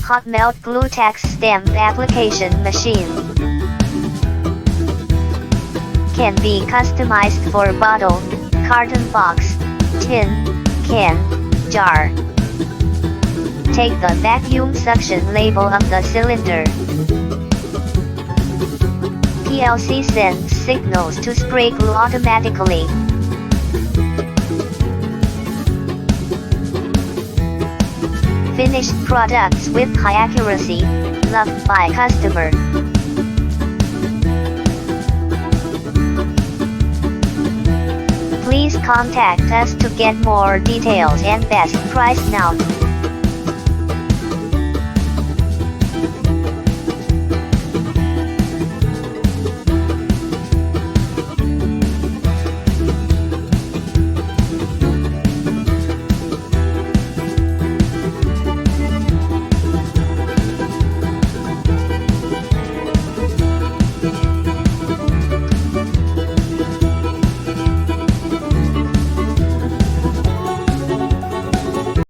hot melt glue tax stamp application machine. Can be customized for bottle, carton box, tin, can, jar. Take the vacuum suction label of the cylinder. PLC sends signals to spray glue automatically. Finished products with high accuracy, loved by customer. Please contact us to get more details and best price now.